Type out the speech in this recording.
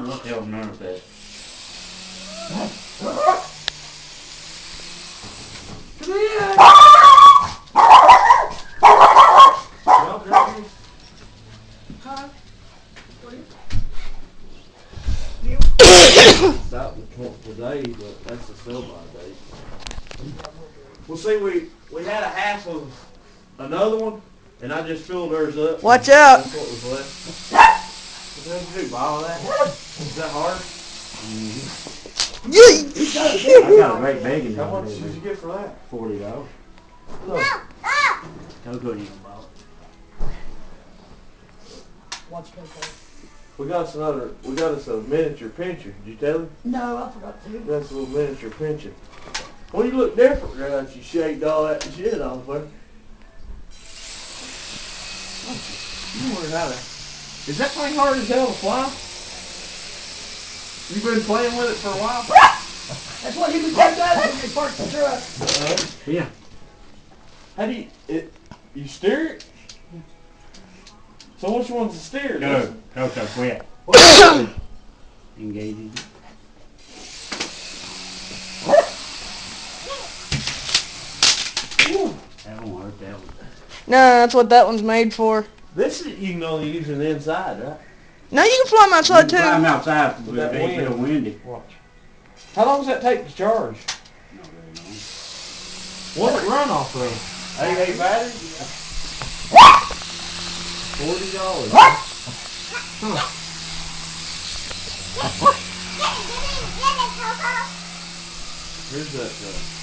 What the hell none of that? Come in! Huh? That was today, but that's the sell-by date. Well, see, we had a half of another one, and I just filled hers up. Watch out. That's what was left. What did you do? Buy all that? Is that hard? I got a great bag in there. How much did you get for that? $40. Look, Coco ain't gonna buy Watch Coco. we got us a miniature pincher. Did you tell him? No, I forgot to. That's a little miniature pincher. Well, you look different now that you shaked all that shit off her. You learn how to. Is that thing hard as hell to fly? You been playing with it for a while? That's what he was doing when they parked the truck. it. Yeah. How do you steer it? So which one's the steer? Go. Coco, quit. Engaging. That won't hurt that one. No, that's what that one's made for. This is, you can only use it inside, right? No, you can fly them outside too. Fly 'em outside With but that it ain't real wind. windy. Watch. How long does that take to charge? Not very long. What's it run off of? 88 battery? $40. Huh. Here's that